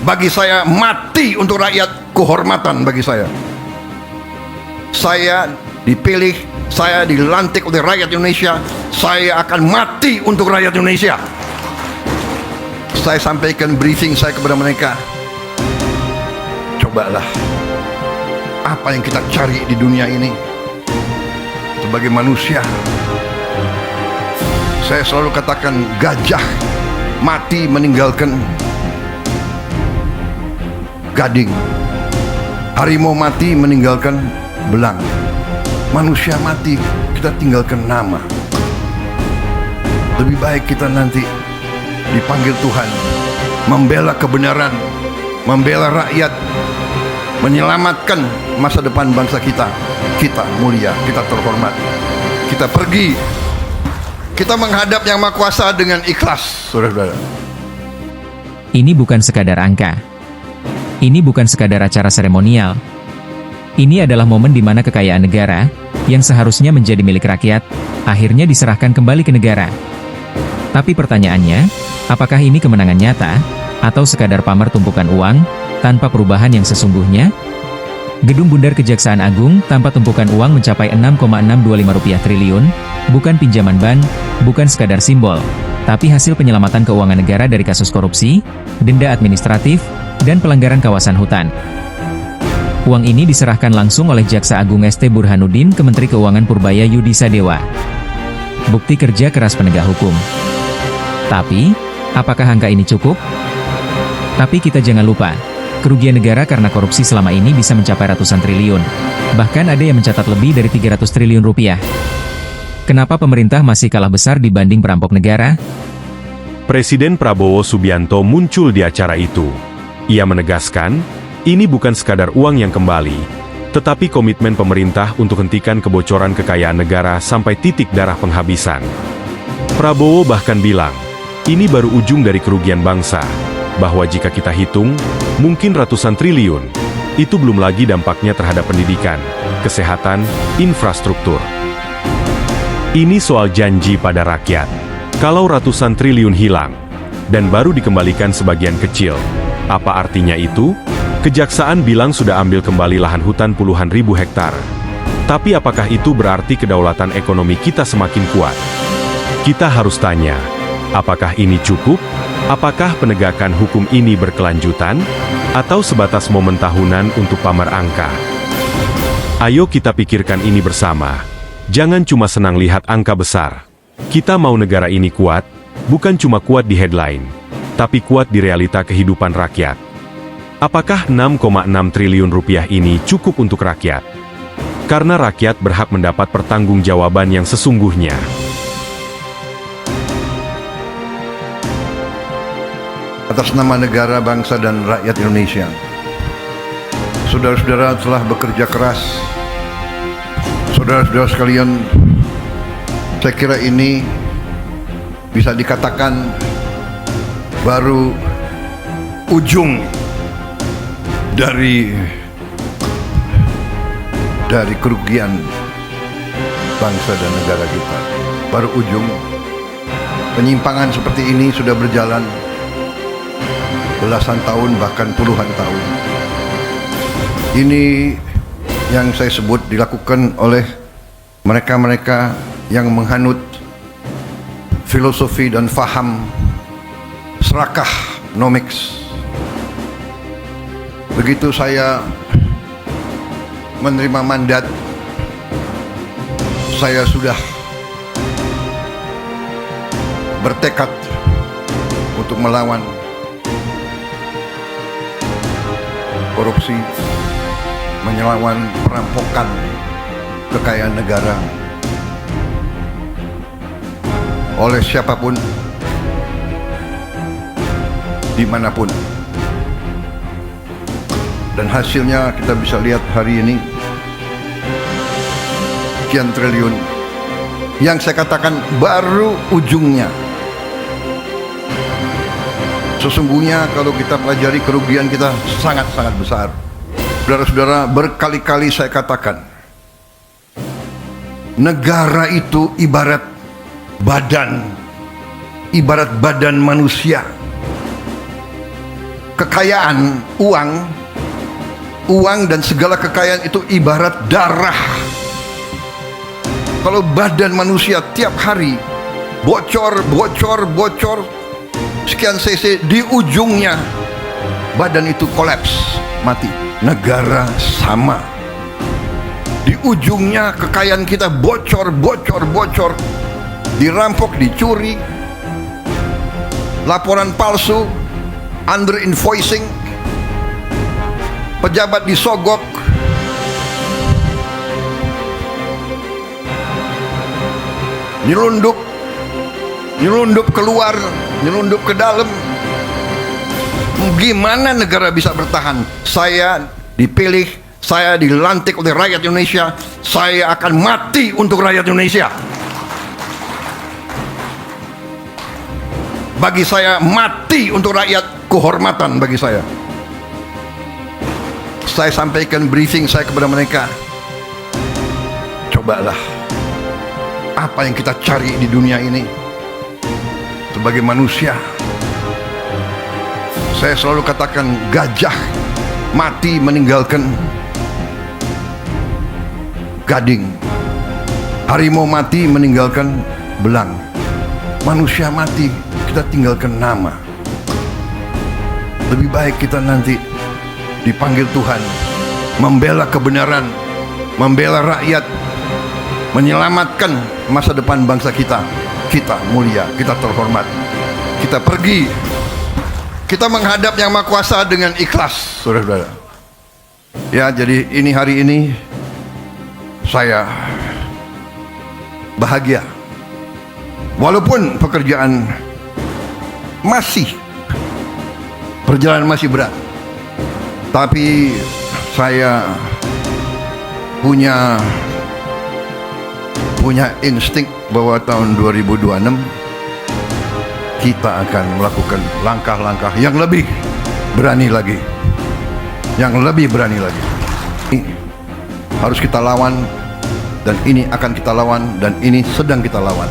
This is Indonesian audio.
Bagi saya mati untuk rakyat, kehormatan bagi saya. Saya dipilih, saya dilantik oleh rakyat Indonesia. Saya akan mati untuk rakyat Indonesia. Saya sampaikan briefing saya kepada mereka. Cobalah, apa yang kita cari di dunia ini sebagai manusia. Saya selalu katakan, gajah mati meninggalkan gading, harimau mati meninggalkan belang, manusia mati kita tinggalkan nama. Lebih baik kita nanti dipanggil Tuhan, membela kebenaran, membela rakyat, menyelamatkan masa depan bangsa kita. Kita mulia, kita terhormat, kita pergi, kita menghadap Yang Maha Kuasa dengan ikhlas, saudara-saudara. Ini bukan sekadar angka. Ini bukan sekadar acara seremonial. Ini adalah momen di mana kekayaan negara, yang seharusnya menjadi milik rakyat, akhirnya diserahkan kembali ke negara. Tapi pertanyaannya, apakah ini kemenangan nyata, atau sekadar pamer tumpukan uang, tanpa perubahan yang sesungguhnya? Gedung Bundar Kejaksaan Agung tanpa tumpukan uang mencapai Rp6,625 triliun, bukan pinjaman bank, bukan sekadar simbol, tapi hasil penyelamatan keuangan negara dari kasus korupsi, denda administratif, dan pelanggaran kawasan hutan. Uang ini diserahkan langsung oleh Jaksa Agung ST Burhanuddin ke Menteri Keuangan Purbaya Yudi Sadewa. Bukti kerja keras penegak hukum. Tapi, apakah angka ini cukup? Tapi kita jangan lupa, kerugian negara karena korupsi selama ini bisa mencapai ratusan triliun. Bahkan ada yang mencatat lebih dari 300 triliun rupiah. Kenapa pemerintah masih kalah besar dibanding perampok negara? Presiden Prabowo Subianto muncul di acara itu. Ia menegaskan, ini bukan sekadar uang yang kembali, tetapi komitmen pemerintah untuk hentikan kebocoran kekayaan negara sampai titik darah penghabisan. Prabowo bahkan bilang, ini baru ujung dari kerugian bangsa, bahwa jika kita hitung, mungkin ratusan triliun. Itu belum lagi dampaknya terhadap pendidikan, kesehatan, infrastruktur. Ini soal janji pada rakyat. Kalau ratusan triliun hilang, dan baru dikembalikan sebagian kecil, apa artinya itu? Kejaksaan bilang sudah ambil kembali lahan hutan puluhan ribu hektar. Tapi apakah itu berarti kedaulatan ekonomi kita semakin kuat? Kita harus tanya, apakah ini cukup? Apakah penegakan hukum ini berkelanjutan? Atau sebatas momen tahunan untuk pamer angka? Ayo kita pikirkan ini bersama. Jangan cuma senang lihat angka besar. Kita mau negara ini kuat, bukan cuma kuat di headline, tapi kuat di realita kehidupan rakyat. Apakah 6,6 triliun rupiah ini cukup untuk rakyat? Karena rakyat berhak mendapat pertanggungjawaban yang sesungguhnya. Atas nama negara, bangsa, dan rakyat Indonesia, saudara-saudara telah bekerja keras. Saudara-saudara sekalian, saya kira ini bisa dikatakan baru ujung dari kerugian bangsa dan negara kita. Baru ujung. Penyimpangan seperti ini sudah berjalan belasan tahun, bahkan puluhan tahun. Ini yang saya sebut dilakukan oleh mereka-mereka yang menghanut filosofi dan faham serakah nomics. Begitu saya menerima mandat, saya sudah bertekad untuk melawan korupsi, melawan perampokan kekayaan negara oleh siapapun, dimanapun. Dan hasilnya kita bisa lihat hari ini, sekian triliun. Yang saya katakan baru ujungnya. Sesungguhnya kalau kita pelajari, kerugian kita sangat-sangat besar. Saudara-saudara, berkali-kali saya katakan, negara itu ibarat badan manusia. kekayaan, uang dan segala kekayaan itu ibarat darah. Kalau badan manusia tiap hari bocor sekian cc, di ujungnya badan itu kolaps, mati. Negara sama, di ujungnya kekayaan kita bocor, dirampok, dicuri, laporan palsu, under invoicing, pejabat disogok, nyelundup keluar, nyelundup ke dalam. Gimana negara bisa bertahan? Saya dipilih, saya dilantik oleh rakyat Indonesia, saya akan mati untuk rakyat Indonesia. Bagi saya, mati untuk rakyat kehormatan bagi saya. Saya sampaikan briefing saya kepada mereka. Cobalah, apa yang kita cari di dunia ini sebagai manusia. Saya selalu katakan, gajah mati meninggalkan gading, harimau mati meninggalkan belang, manusia mati kita tinggalkan nama. Lebih baik kita nanti dipanggil Tuhan, membela kebenaran, membela rakyat, menyelamatkan masa depan bangsa kita. Kita mulia, kita terhormat, kita pergi, kita menghadap Yang Maha Kuasa dengan ikhlas, saudara-saudara. Ya, jadi hari ini saya bahagia, walaupun pekerjaan perjalanan masih berat, tapi saya punya insting bahwa tahun 2026 kita akan melakukan langkah-langkah yang lebih berani lagi, Ini harus kita lawan, dan ini akan kita lawan, dan ini sedang kita lawan.